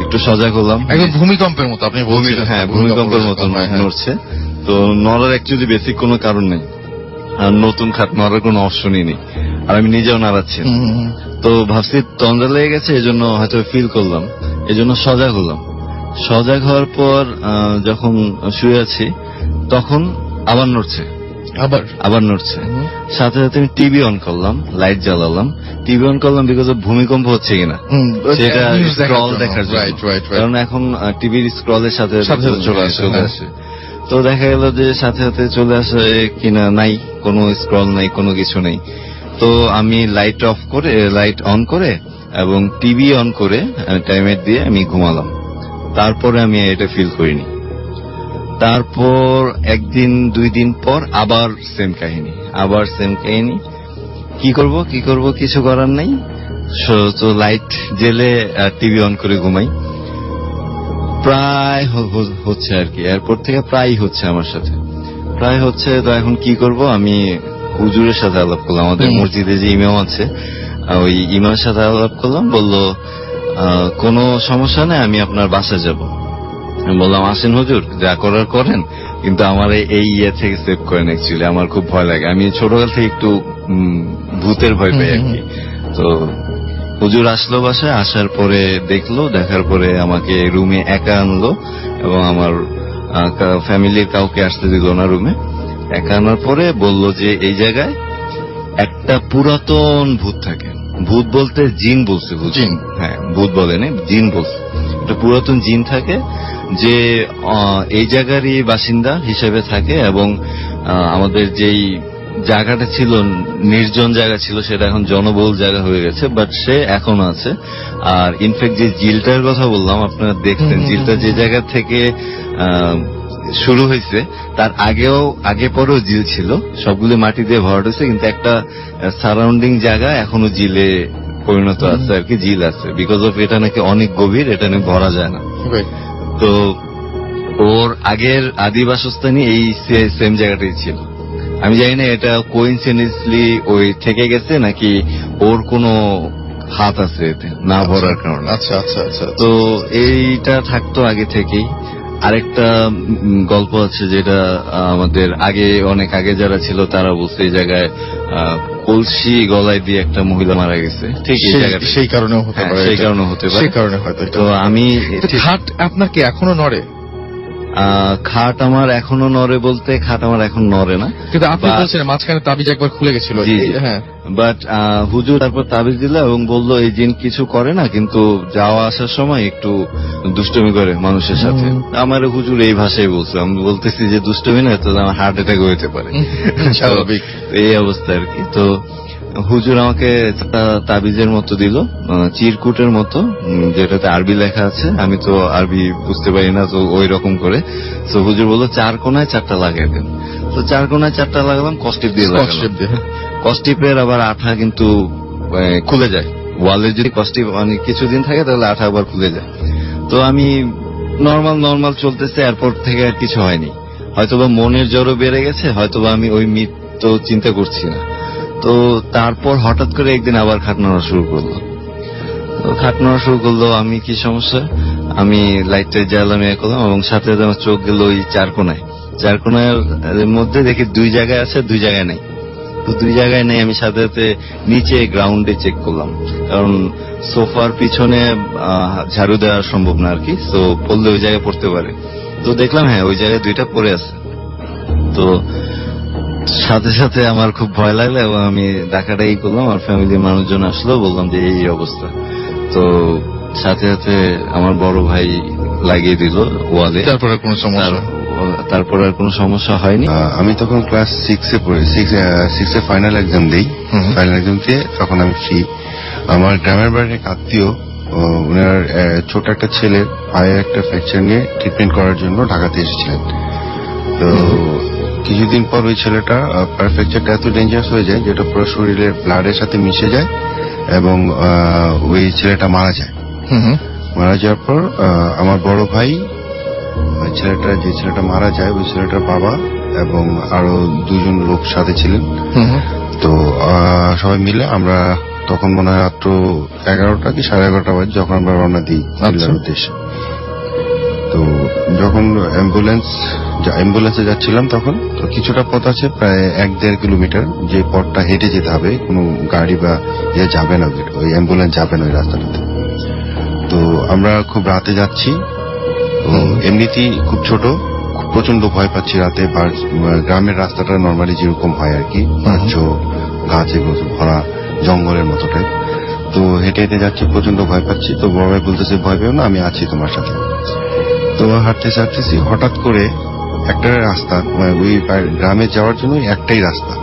একটু সজাগ হলাম, একদম ভূমিকম্পের মতো আপনি বলছিলেন। হ্যাঁ, ভূমিকম্পের মতো নড়ছে। তো নড়ার অ্যাকচুয়ালি বেসিক কোনো কারণ নেই, আর নতুন খাট নড়ার কোনো অপশনই নেই, আর আমি নিজেও নাড়াচ্ছি। তো ভাবছি তন্দ্রা লেগে গেছে, এই জন্য হয়তো ফিল করলাম, এই জন্য সজাগ হলাম। সজাগ হওয়ার পর যখন শুয়ে আছি তখন আবার নড়ছে। সাথে সাথে আমি টিভি অন করলাম, লাইট জ্বালালাম। টিভি অন করলাম বিকজ ভূমিকম্প হচ্ছে কিনা সেটা স্ক্রল দেখার জন্য, কারণ এখন টিভির স্ক্রলের সাথে চলে আসে। তো দেখা গেল যে সাথে সাথে চলে আসে কিনা, নাই কোনো স্ক্রল নাই, কোনো কিছু নেই। তো আমি লাইট অন করে এবং টিভি অন করে টাইমার দিয়ে আমি ঘুমালাম। তারপরে আমি এটা ফিল করিনি। তারপর 1 দিন 2 দিন পর আবার সেম কাহিনী। কি করব কিছু করার নাই, তো লাইট জেলে টিভি অন করে ঘুমাই। প্রায় হচ্ছে আর কি, এরপর থেকে প্রায় হচ্ছে আমার সাথে, প্রায় হচ্ছে। তো এখন কি করব, আমি হুজুরের সাথে আলাপ করলাম, আমাদের মসজিদে যে ইমাম আছে ওই ইমামের সাথে আলাপ করলাম। বললো কোনো সমস্যা নেই, আমি আপনার বাসায় যাব। আমি বললাম আসেন হুজুর, যা করার করেন, কিন্তু আমার এই ইয়ে থেকে সেভ করেন। অ্যাকচুয়ালি আমার খুব ভয় লাগে, আমি ছোটকাল থেকে একটু ভূতের ভয় পাই আর কি। তো হুজুর আসলো বাসায়, আসার পরে দেখার পরে আমাকে রুমে একা আনলো এবং আমার ফ্যামিলির কাউকে আসতে দিল না রুমে। একা আনার পরে বলল যে এই জায়গায় একটা পুরাতন ভূত থাকে। ভূত বলতে জিন বলছে, জিন, হ্যাঁ ভূত বলেনি, জিন বলছে। একটা পুরাতন জিন থাকে যে এই জায়গারই বাসিন্দা হিসেবে থাকে এবং আমাদের যেই জায়গাটা ছিল নির্জন জায়গা ছিল সেটা এখন জনবহুল জায়গা হয়ে গেছে, বাট সে এখনো আছে। আর ইনফ্যাক্ট যে জিলটার কথা বললাম, আপনারা দেখছেন জিলটা যে জায়গা থেকে শুরু হয়েছে তার আগে পরেও জিল ছিল, সবগুলো মাটি দিয়ে ভরাট হয়েছে, কিন্তু একটা সারাউন্ডিং জায়গা এখনো জিলে পরিণত আছে আর কি, জিল আছে। বিকজ অফ এটা নাকি অনেক গভীর, এটা নাকি ভরা যায় না। তো ওর আগের আদি বাসস্থানই এই সেম জায়গাটাই ছিল। আমি জানি না এটা কোইন্সিডেন্টালি ওই থেকে গেছে নাকি ওর কোনো হাত আছে এতে না ভরার কারণে। আচ্ছা আচ্ছা আচ্ছা। তো এইটা থাকতো আগে থেকেই। আরেকটা গল্প আছে যেটা আমাদের অনেক আগে যারা ছিল তারা বলছে এই জায়গায় কলসি গলায় দিয়ে একটা মহিলা মারা গেছে, ঠিক এই জায়গাটা। সেই কারণেও হতে পারে, সেই কারণে হতে পারে, সেই কারণে হয়তো। তো আমি খাট আপনার কি এখনো নড়ে? খাট আমার এখনো নড়ে বলতে খাট আমার এখন নড়ে না, কিন্তু আপনি বলছেন মাঝখানে তাবিজ একবার খুলে গেছিল। হ্যাঁ, বাট হুজুর তারপর তাবিজ দিল এবং বললো এই জিন কিছু করে না, কিন্তু যাওয়া আসার সময় একটু দুষ্টমি করে মানুষের সাথে। আমার হুজুর এই ভাষায় বলছে, আমি বলতেছি যে দুষ্টমি না, তো আমার হার্ট অ্যাটাক হতে পারে, স্বাভাবিক এই অবস্থা আর কি। তো হুজুর আমাকে তাবিজের মতো দিল, চিরকুটের মতো, যেটাতে আরবি লেখা আছে। আমি তো আরবি বুঝতে পারি না, তো ওই রকম করে। তো হুজুর বললো 4 কোণায় 4টা লাগিয়ে দেন। তো 4 কোণায় 4টা লাগালাম, কস্টিপ দিয়ে লাগালাম। কস্টিপের আবার আঠা কিন্তু খুলে যায়, ওয়ালে যদি কস্টিপ অনেক কিছুদিন থাকে তাহলে আঠা আবার খুলে যায়। তো আমি নর্মাল চলতেছে, এরপর থেকে আর কিছু হয়নি। হয়তোবা মনের জ্বরও বেড়ে গেছে, হয়তোবা আমি ওই তো চিন্তা করছি না। তো তারপর হঠাৎ করে একদিন আবার খাট নাড়া শুরু করলো। আমি কি সমস্যা, আমি লাইটটা জ্বালাম করলাম এবং সাথে আমার চোখ গেল ওই 4 কোণায়। 4 কোণার মধ্যে দেখি 2 জায়গায় আছে, 2 জায়গায় নেই। তো 2 জায়গায় নেই, আমি সাথে সাথে নিচে গ্রাউন্ডে চেক করলাম, কারণ সোফার পিছনে ঝাড়ু দেওয়া সম্ভব না আর কি, তো পড়লে ওই জায়গায় পড়তে পারে। তো দেখলাম হ্যাঁ ওই জায়গায় 2টা পড়ে আছে। তো সাথে সাথে আমার খুব ভয় লাগলো এবং আমি ডাকাডাকি করলাম, আমার ফ্যামিলির মানুষজন আসলো, বললাম যে এই অবস্থা। তো সাথে সাথে আমার বড় ভাই লাগিয়ে দিল ওয়ালে। তারপর আর কোনো সমস্যা হয়নি। আমি তখন ক্লাস 6-এ পড়ি, 6-এ ফাইনাল এক্সাম দিই। ফাইনাল এক্সাম দিয়ে তখন আমি ফ্রি। আমার গ্রামের বাড়ির এক আত্মীয়, ওনার ছোট একটা ছেলের পায়ে একটা ফ্র্যাকচার নিয়ে ট্রিটমেন্ট করার জন্য ঢাকাতে এসেছিলেন। তো কিছুদিন পর ওই ছেলেটা পায়ে ফ্র্যাকচারটা এত ডেঞ্জারাস হয়ে যায় যেটা পুরো শরীরের ব্লাডের সাথে মিশে যায় এবং ওই ছেলেটা মারা যায়। মারা যাওয়ার পর আমার বড় ভাই, যে ছেলেটা মারা যায় ওই ছেলেটার বাবা এবং আরো 2 জন লোক সাথে ছিলেন। তো সবাই মিলে আমরা তখন মনে হয় রাত্র 11টা কি 11:30 বাজে যখন আমরা রওনা দিই জেলার উদ্দেশ্যে। তো যখন অ্যাম্বুলেন্সে যাচ্ছিলাম তখন তো কিছুটা পথ আছে, প্রায় 1-1.5 কিলোমিটার, যে পথটা হেঁটে যেতে হবে, কোনো গাড়ি বা ইয়ে যাবে না, ওই অ্যাম্বুলেন্স যাবে না ওই রাস্তাটাতে। তো আমরা খুব রাতে যাচ্ছি, তো এমনিতেই খুব ছোট, প্রচন্ড ভয় পাচ্ছি রাতে। গ্রামের রাস্তাটা নর্মালি যেরকম হয় আর কি, গাছে ভরা জঙ্গলের মতো টাইপ। তো হেঁটে হেঁটে যাচ্ছি, প্রচন্ড ভয় পাচ্ছি। তো বড় ভাই বলতেছে ভয় পেও না, আমি আছি তোমার সাথে। তো হাঁটতেছি, হঠাৎ করে একটা রাস্তা, ওই গ্রামে যাওয়ার জন্য একটাই রাস্তা,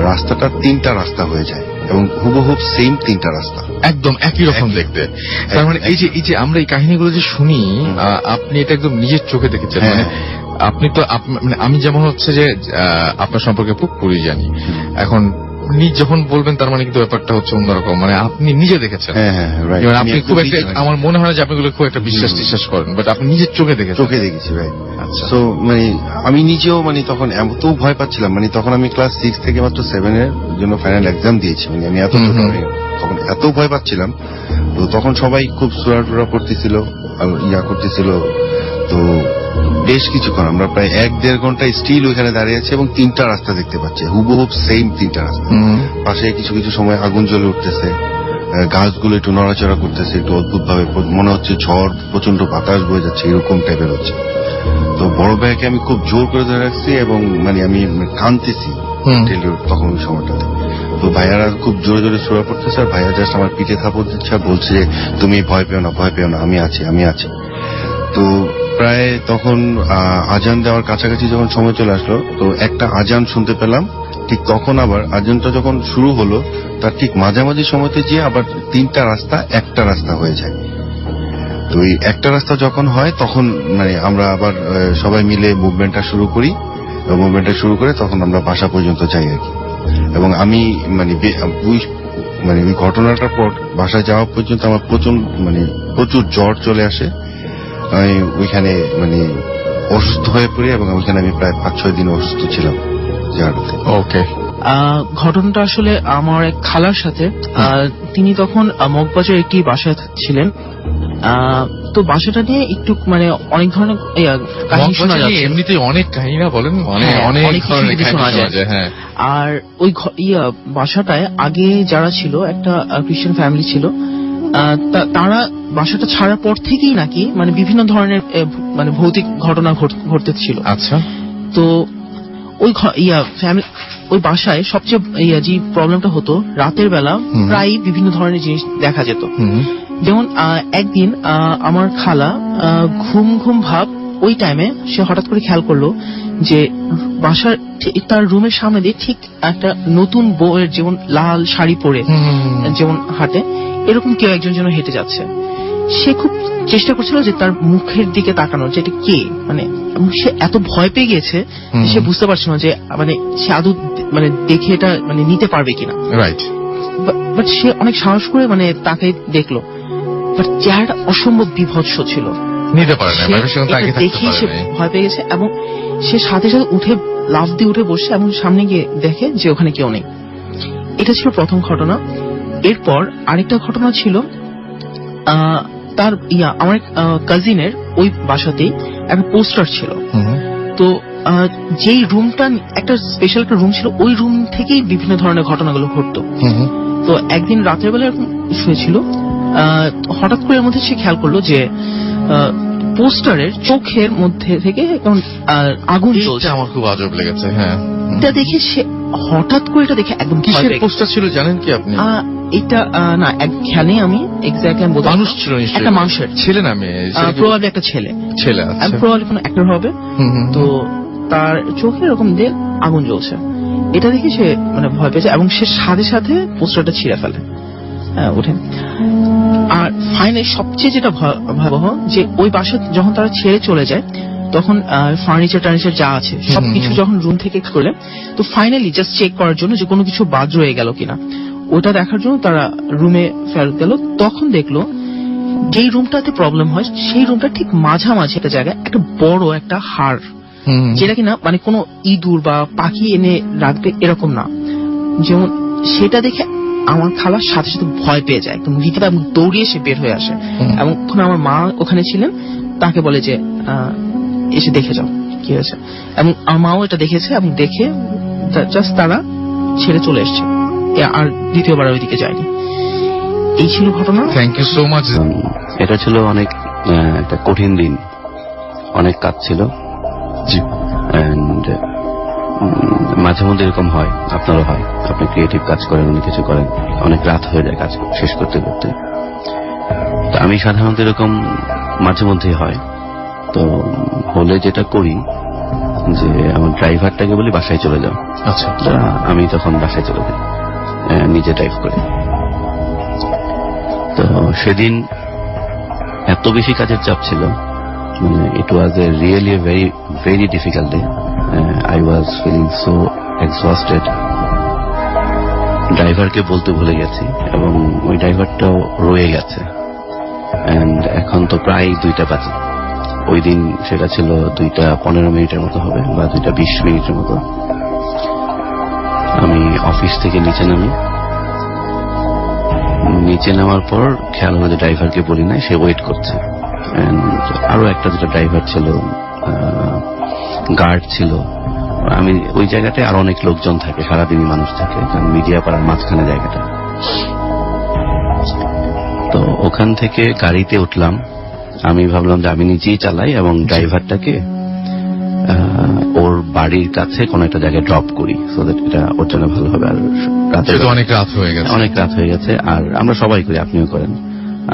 রাস্তাটা 3টা রাস্তা হয়ে যায় এবং হুবহুব সেম 3টা রাস্তা, একদম একই রকম দেখতে। তার মানে এই যে আমরা এই কাহিনীগুলো যে শুনি, আপনি এটা একদম নিজের চোখে দেখেছেন। মানে আপনি তো মানে আমি যেমন হচ্ছে যে আপনার সম্পর্কে পুরোপুরি জানি। এখন আপনি যখন বলবেন তার মানে কিন্তু ব্যাপারটা হচ্ছে অন্যরকম, মানে আপনি নিজে দেখেছেন। হ্যাঁ right. এবার আমি আপনি একদম খুব একটা, নিজে ভাই। আমার মনে হয় না যে আপনি খুব একটা বিশ্বাস করেন, বাট আপনি নিজের চোখে দেখেছেন। চোখে দেখেছি ভাই। আচ্ছা। তো মানে আমি নিজেও মানে তখন এত ভয় পাচ্ছিলাম, মানে তখন আমি ক্লাস 6 থেকে মাত্র 7 এর জন্য ফাইনাল এক্সাম দিয়েছি, মানে আমি এত ছোট তখন এত ভয় পাচ্ছিলাম। তো তখন সবাই খুব সুরা করতেছিল আর করতেছিল। তো বেশ কিছুক্ষণ আমরা প্রায় 1-1.5 ঘন্টা স্টিল ওইখানে দাঁড়িয়ে আছি এবং 3টা রাস্তা দেখতে পাচ্ছি, হুবহুব সেম 3টা রাস্তা। পাশে কিছু কিছু সময় আগুন জ্বলে উঠতেছে, গাছগুলো একটু নড়াচড়া করতেছে একটু অদ্ভুত ভাবে, মনে হচ্ছে ঝড়, প্রচন্ড বাতাস বয়ে যাচ্ছে, এরকম টাইপের হচ্ছে। তো বড় ভাইকে আমি খুব জোর করে ধরে রাখছি এবং মানে আমি কাঁদতেছি তখন ওই সময়টাতে। তো ভাইয়ারা খুব জোরে জোরে সোয়া পড়তেছে আর ভাইয়া জাস্ট আমার পিঠে থাপড় দিচ্ছে আর বলছে যে তুমি ভয় পেও না, আমি আছি। তো প্রায় তখন আজান দেওয়ার কাছাকাছি যখন সময় চলে আসলো, তো একটা আজান শুনতে পেলাম। ঠিক তখন আবার আজানটা যখন শুরু হলো তার ঠিক মাঝামাঝি সময়তে যে আবার 3টা রাস্তা একটা রাস্তা হয়ে যায়। তো এই একটা রাস্তা যখন হয় তখন মানে আমরা আবার সবাই মিলে মুভমেন্টটা শুরু করি। মুভমেন্টটা শুরু করে তখন আমরা বাসা পর্যন্ত যাই আর কি। এবং আমি মানে ওই ঘটনাটার পর বাসায় যাওয়া পর্যন্ত আমার প্রচুর জ্বর চলে আসে। আমি ওইখানে মানে অসুস্থ হয়ে পড়ি এবং ওইখানে আমি প্রায় 5-6 দিন অসুস্থ ছিলাম জায়গাটাতে। ওকে। ঘটনাটা আসলে আমার এক খালার সাথে। তিনি তখন মগবাজার একটি বাসায় ছিলেন। তো বাসাটা নিয়ে একটু মানে অনেক ধরনের কাহিনী শোনা যাচ্ছে। এমনিতেই অনেক কাহিনী না বলেন, অনেক ধরনের কাহিনী শোনা যায়। হ্যাঁ। আর ওই বাসাটায় আগে যারা ছিল একটা খ্রিস্টান ফ্যামিলি ছিল, তারা বাসাটা ছাড়ার পর থেকেই নাকি মানে বিভিন্ন ধরনের মানে ভৌতিক ঘটনা ঘটতে ছিল। আচ্ছা। তো ওই ফ্যামিলি ওই বাসায় সবচেয়ে যে প্রবলেমটা হতো, রাতের বেলা প্রায় বিভিন্ন ধরনের জিনিস দেখা যেত। যেমন একদিন আমার খালা ঘুম ভাব ওই টাইমে সে হঠাৎ করে খেয়াল করলো যে বাসার তার রুমের সামনে দিয়ে ঠিক একটা নতুন বউয়ের যেমন লাল শাড়ি পরে যেমন হাঁটে, এরকম কেউ একজন যেন হেঁটে যাচ্ছে। সে খুব চেষ্টা করছিল যে তার মুখের দিকে তাকানোর, যে এটা কে, মানে সে এত ভয় পেয়ে গিয়েছে সে বুঝতে পারছিল না যে মানে সে আদৌ মানে দেখে এটা মানে নিতে পারবে কিনা। রাইট। বাট সে অনেক সাহস করে মানে তাকে দেখলো, বাট চেহারাটা অসম্ভব বিভৎস ছিল, নিতে পারে না, দেখে সে ভয় পেয়ে গেছে এবং সে সাথে সাথে উঠে লাফ দিয়ে উঠে বসে এবং সামনে গিয়ে দেখে যে ওখানে কেউ নেই। এটা ছিল প্রথম ঘটনা। এরপর আরেকটা ঘটনা ছিল, তার আমার কাজিনের ওই বাসাতেই একটা পোস্টার ছিল। তো যেই রুমটা একটা স্পেশাল একটা রুম ছিল, ওই রুম থেকেই বিভিন্ন ধরনের ঘটনাগুলো ঘটতো। তো একদিন রাতের বেলা এরকম শুয়েছিল, হঠাৎ করে এর মধ্যে সে খেয়াল করলো যে পোস্টারের চোখের মধ্যে থেকে আগুন জ্বলছে। আমার খুব আজব লেগেছে। হ্যাঁ, এটা দেখে সে হঠাৎ করে এটা দেখে একদম কিসের পোস্টার ছিল জানেন কি আপনি? এটা না খেয়ালে আমি এক্স্যাক্টলি আমি বলতে, মানুষ ছিল নিশ্চয়ই, একটা মানুষের ছেলে না মেয়ে? প্রবাবলি একটা ছেলে। আচ্ছা। প্রবাবলি কোনো অ্যাক্টর হবে। তো তার চোখে এরকম দিয়ে আগুন জ্বলছে, এটা দেখে সে মানে ভয় পেয়েছে এবং সে সাথে সাথে পোস্টারটা ছিঁড়ে ফেলে উঠে। আর ফাইনালি সবচেয়ে যেটা ভয়াবহ, যে ওই বাসা যখন তারা ছেড়ে চলে যায় তখন ফার্নিচার যা আছে সবকিছু যখন রুম থেকে করলে, তো ফাইনালি জাস্ট চেক করার জন্য যে কোনো কিছু বাদ রয়ে গেল কিনা, ওটা দেখার জন্য তারা রুমে ফেরত গেল। তখন দেখলো যেই রুমটাতে প্রবলেম হয় সেই রুমটা ঠিক মাঝামাঝি একটা জায়গায় একটা বড় একটা হাড়, যেটা কিনা মানে কোনো ইঁদুর বা পাখি এনে রাখবে এরকম না। যেমন সেটা দেখে আমার খালার সাথে সাথে ভয় পেয়ে যায়, একদম ভিতরে দৌড়িয়ে সে বের হয়ে আসে। এবং আমার মা ওখানে ছিলেন, তাকে বলে যে এসে দেখে যাও কি হয়েছে। এবং আমার মাও এটা দেখেছে এবং দেখে জাস্ট তারা ছেড়ে চলে এসছে, আর দ্বিতীয়বার ওইদিকে যায়নি। এই ছিল ঘটনা। Thank you so much. এটা ছিল অনেক একটা কঠিন দিন, অনেক কাজ ছিল। এন্ড মাঝে মধ্যে এরকম হয়, আপনারও হয়, আপনি ক্রিয়েটিভ কাজ করেন, অনেক কিছু করেন, অনেক রাত হয়ে যায় কাজ শেষ করতে করতে। তো আমি সাধারণত এরকম মাঝে মধ্যেই হয়। তো হলে যেটা করি যে আমার ড্রাইভারটাকে বলি বাসায় চলে যাও। আচ্ছা। আমি তখন বাসায় চলে যাই, নিজে ড্রাইভ করে। তো সেদিন এত বেশি কাজের চাপ ছিল, মানে it was a really very very difficult day. I was feeling so exhausted. ড্রাইভারকে বলতে ভুলে গেছি এবং ওই ড্রাইভারটাও রয়ে গেছে। এন্ড এখন তো প্রায় 2টা বাজে। ওই দিন সেটা ছিল 2:15 মতো হবে বা 2:20 মতো। আমি অফিস থেকে নিচে নামি। নিচে নামার পর খেয়াল হলো যে ড্রাইভারকে বলি না, সে ওয়েট করছে। আরো একটা দুটো ড্রাইভার ছিল, গার্ড ছিল। আমি ওই জায়গাটায় আরো অনেক লোকজন থাকে, সারাদিনই মানুষ থাকে, কারণ মিডিয়া পাড়ার মাঝখানে জায়গাটা। তো ওখান থেকে গাড়িতে উঠলাম। আমি ভাবলাম যে আমি নিজেই চালাই এবং ড্রাইভারটাকে ওর বাড়ির কাছে কোনো একটা জায়গায় ড্রপ করি, সো দ্যাট এটা ওর জন্য ভালো হবে। আর রাতে অনেক রাত হয়ে গেছে, অনেক রাত হয়ে গেছে, আর আমরা সবাই করি, আপনিও করেন।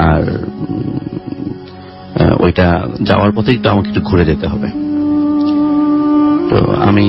আর ওইটা যাওয়ার পথে একটু আমাকে একটু ঘুরে যেতে হবে। তো আমি